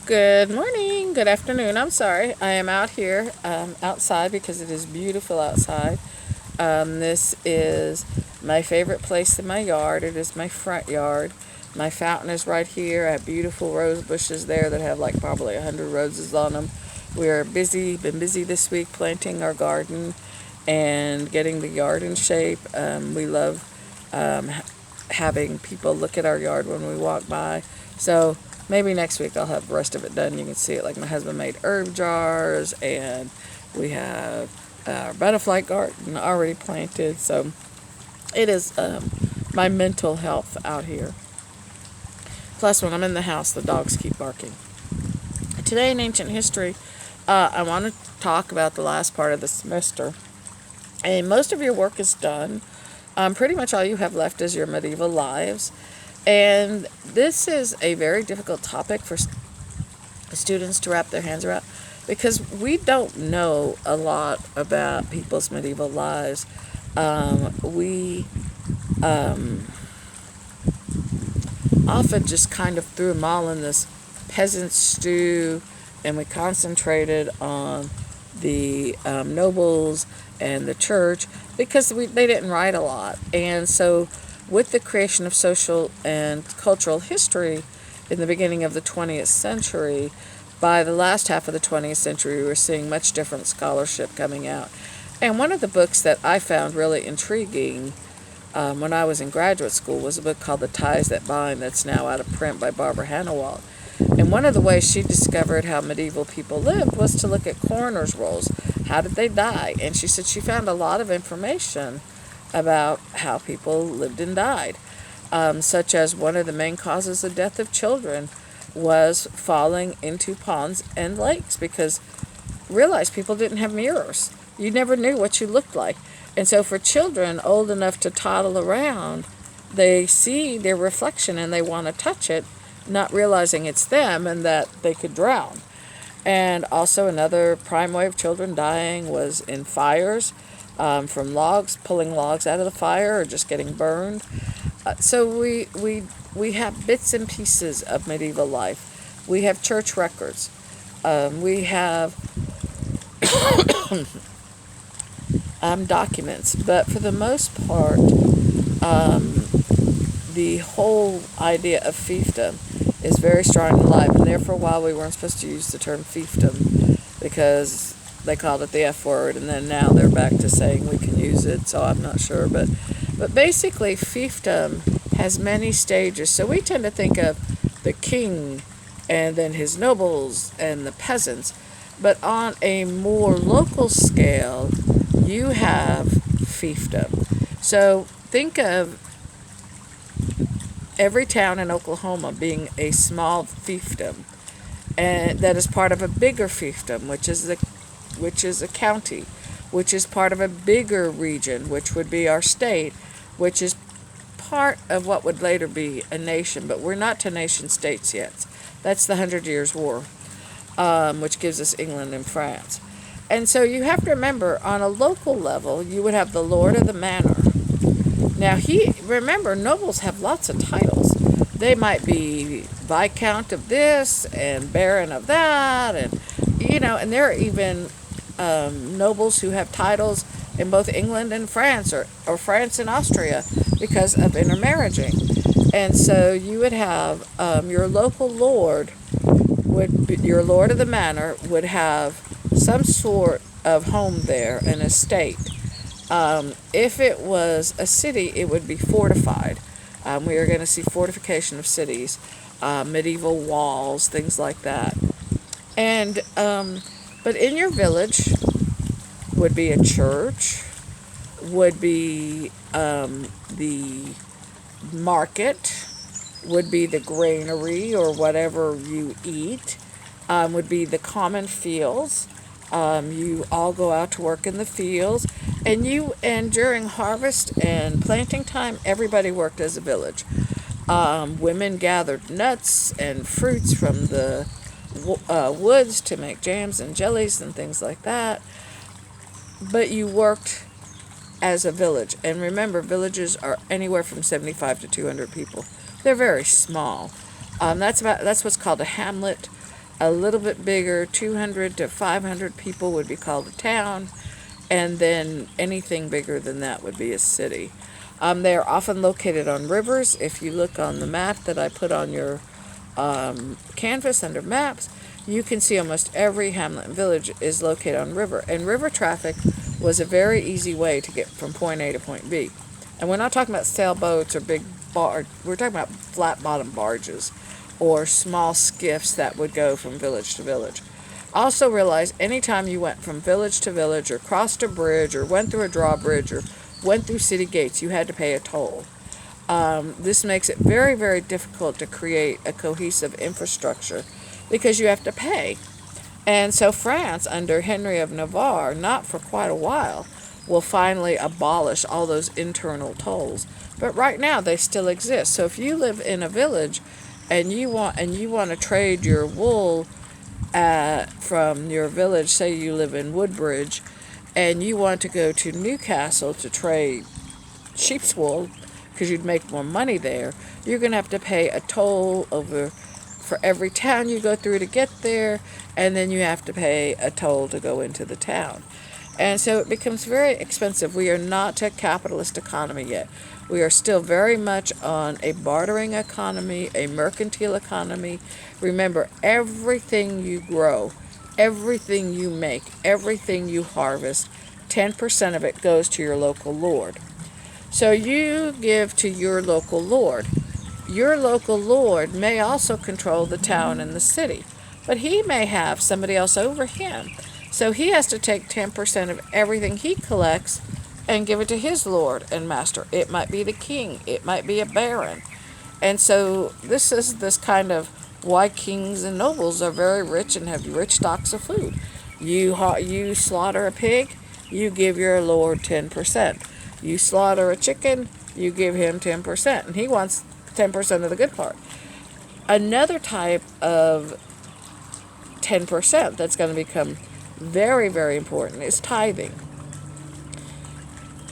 Good morning, good afternoon. I'm sorry. I am out here outside because it is beautiful outside. This is my favorite place in my yard. It is my front yard. My fountain is right here. I have beautiful rose bushes there that have like probably 100 roses on them. We're been busy this week planting our garden and getting the yard in shape. We love um, having people look at our yard when we walk by. So maybe next week I'll have the rest of it done. You can see it. Like my husband made herb jars, and we have our butterfly garden already planted. So it is my mental health out here. Plus, when I'm in the house, the dogs keep barking. Today in ancient history, I want to talk about the last part of the semester. And most of your work is done. Pretty much all you have left is your medieval lives. And this is a very difficult topic for students to wrap their hands around because we don't know a lot about people's medieval lives. We often just kind of threw them all in this peasant stew, and we concentrated on the nobles and the church because they didn't write a lot. And so, with the creation of social and cultural history in the beginning of the 20th century, by the last half of the 20th century, we were seeing much different scholarship coming out. And one of the books that I found really intriguing when I was in graduate school was a book called The Ties That Bind, that's now out of print, by Barbara Hannawalt. And one of the ways she discovered how medieval people lived was to look at coroner's rolls. How did they die? And she said she found a lot of information about how people lived and died, such as one of the main causes of death of children was falling into ponds and lakes, because realize people didn't have mirrors. You never knew what you looked like. And so for children old enough to toddle around, they see their reflection and they want to touch it, not realizing it's them and that they could drown. And also another prime way of children dying was in fires, from logs, pulling logs out of the fire or just getting burned. So we have bits and pieces of medieval life. We have church records. We have documents, but for the most part, the whole idea of fiefdom is very strong and alive. And there for a while we weren't supposed to use the term fiefdom because they called it the F word, and then now they're back to saying we can use it. So I'm not sure, but basically fiefdom has many stages. So we tend to think of the king and then his nobles and the peasants, but on a more local scale, you have fiefdom. So think of every town in Oklahoma being a small fiefdom, and that is part of a bigger fiefdom, which is a county, which is part of a bigger region, which would be our state, which is part of what would later be a nation, but we're not to nation states yet. That's the Hundred Years' War, which gives us England and France. And so you have to remember, on a local level, you would have the Lord of the Manor. Now, remember, nobles have lots of titles. They might be Viscount of this and Baron of that, and there are even nobles who have titles in both England and France, or France and Austria, because of intermarrying. And so you would have your local lord, your lord of the manor would have some sort of home there, an estate. If it was a city, it would be fortified. We are going to see fortification of cities, medieval walls, things like that. And but in your village would be a church, would be the market, would be the granary or whatever you eat, would be the common fields. You all go out to work in the fields, and during harvest and planting time, everybody worked as a village. Women gathered nuts and fruits from the woods to make jams and jellies and things like that. But you worked as a village, and remember, villages are anywhere from 75 to 200 people. They're very small. That's what's called a hamlet. A little bit bigger, 200 to 500 people, would be called a town, and then anything bigger than that would be a city. They are often located on rivers. If you look on the map that I put on your canvas under maps, you can see almost every hamlet and village is located on river. And river traffic was a very easy way to get from point A to point B. And we're not talking about sailboats or big barge. We're talking about flat bottom barges or small skiffs that would go from village to village. Also realize anytime you went from village to village or crossed a bridge or went through a drawbridge or went through city gates, you had to pay a toll. This makes it very, very difficult to create a cohesive infrastructure because you have to pay. And so France, under Henry of Navarre, not for quite a while, will finally abolish all those internal tolls. But right now they still exist. So if you live in a village and you want to trade your wool from your village, say you live in Woodbridge, and you want to go to Newcastle to trade sheep's wool because you'd make more money there, you're going to have to pay a toll for every town you go through to get there, and then you have to pay a toll to go into the town. And so it becomes very expensive. We are not a capitalist economy yet. We are still very much on a bartering economy, a mercantile economy. Remember, everything you grow, everything you make, everything you harvest, 10% of it goes to your local lord. So you give to your local lord. Your local lord may also control the town and the city, but he may have somebody else over him. So he has to take 10% of everything he collects and give it to his lord and master. It might be the king. It might be a baron. And so this is this kind of why kings and nobles are very rich and have rich stocks of food. You slaughter a pig, you give your lord 10%. You slaughter a chicken, you give him 10%. And he wants 10% of the good part. Another type of 10% that's going to become very, very important is tithing.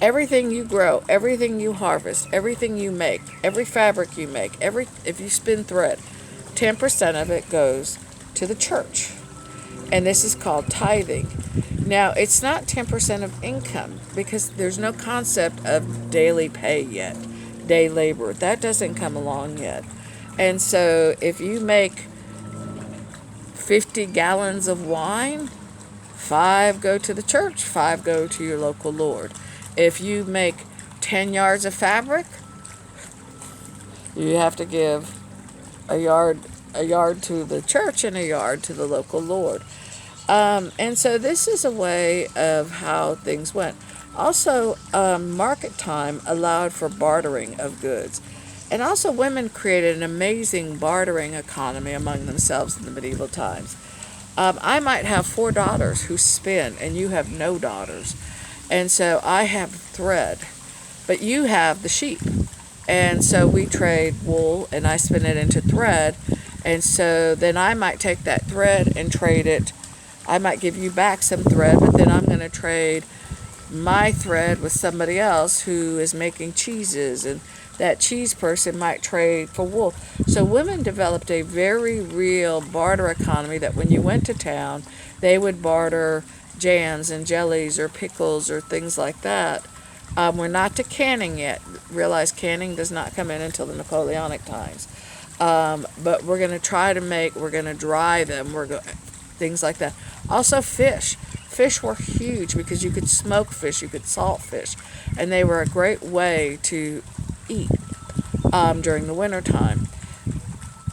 Everything you grow, everything you harvest, everything you make, every fabric you make, if you spin thread, 10% of it goes to the church. And this is called tithing. Now, it's not 10% of income because there's no concept of daily pay yet, day labor. That doesn't come along yet. And so if you make 50 gallons of wine, 5 go to the church, 5 go to your local lord. If you make 10 yards of fabric, you have to give a yard to the church and a yard to the local lord. And so this is a way of how things went. Also, market time allowed for bartering of goods. And also women created an amazing bartering economy among themselves in the medieval times. I might have 4 daughters who spin, and you have no daughters. And so I have thread, but you have the sheep. And so we trade wool, and I spin it into thread. And so then I might take that thread and trade it. I might give you back some thread, but then I'm going to trade my thread with somebody else who is making cheeses, and that cheese person might trade for wool. So women developed a very real barter economy that when you went to town, they would barter jams and jellies or pickles or things like that. We're not to canning yet. Realize canning does not come in until the Napoleonic times. But we're going to dry them. Things like that. Also fish. Fish were huge because you could smoke fish, you could salt fish, and they were a great way to eat during the winter time.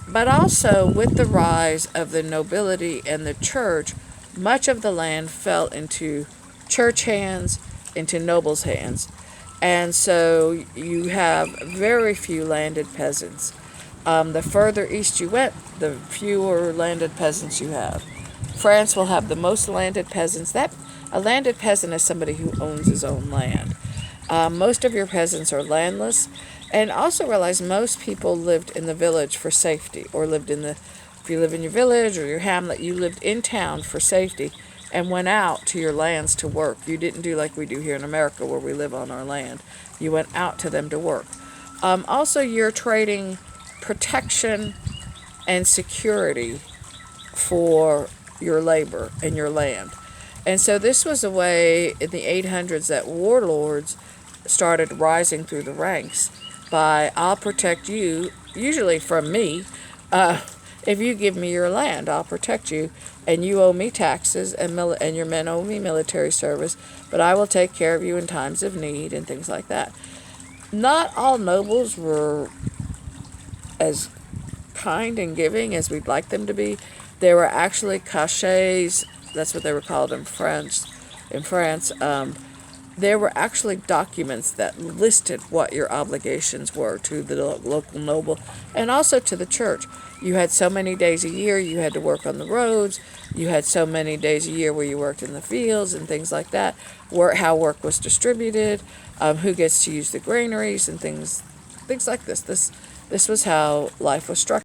But also with the rise of the nobility and the church, much of the land fell into church hands, into nobles' hands. And so you have very few landed peasants. The further east you went, the fewer landed peasants you have. France will have the most landed peasants. A landed peasant is somebody who owns his own land. Most of your peasants are landless. And also realize most people lived in the village for safety, or if you live in your village or your hamlet, you lived in town for safety and went out to your lands to work. You didn't do like we do here in America where we live on our land. You went out to them to work. Also, you're trading protection and security for your labor and your land. And so this was a way in the 800s that warlords started rising through the ranks by, I'll protect you, usually from me. If you give me your land, I'll protect you, and you owe me taxes, and your men owe me military service, but I will take care of you in times of need and things like that. Not all nobles were as kind and giving as we'd like them to be. There were actually cachets, that's what they were called in France. There were actually documents that listed what your obligations were to the local noble and also to the church. You had so many days a year you had to work on the roads. You had so many days a year where you worked in the fields and things like that. How work was distributed, who gets to use the granaries and things like this. This was how life was structured.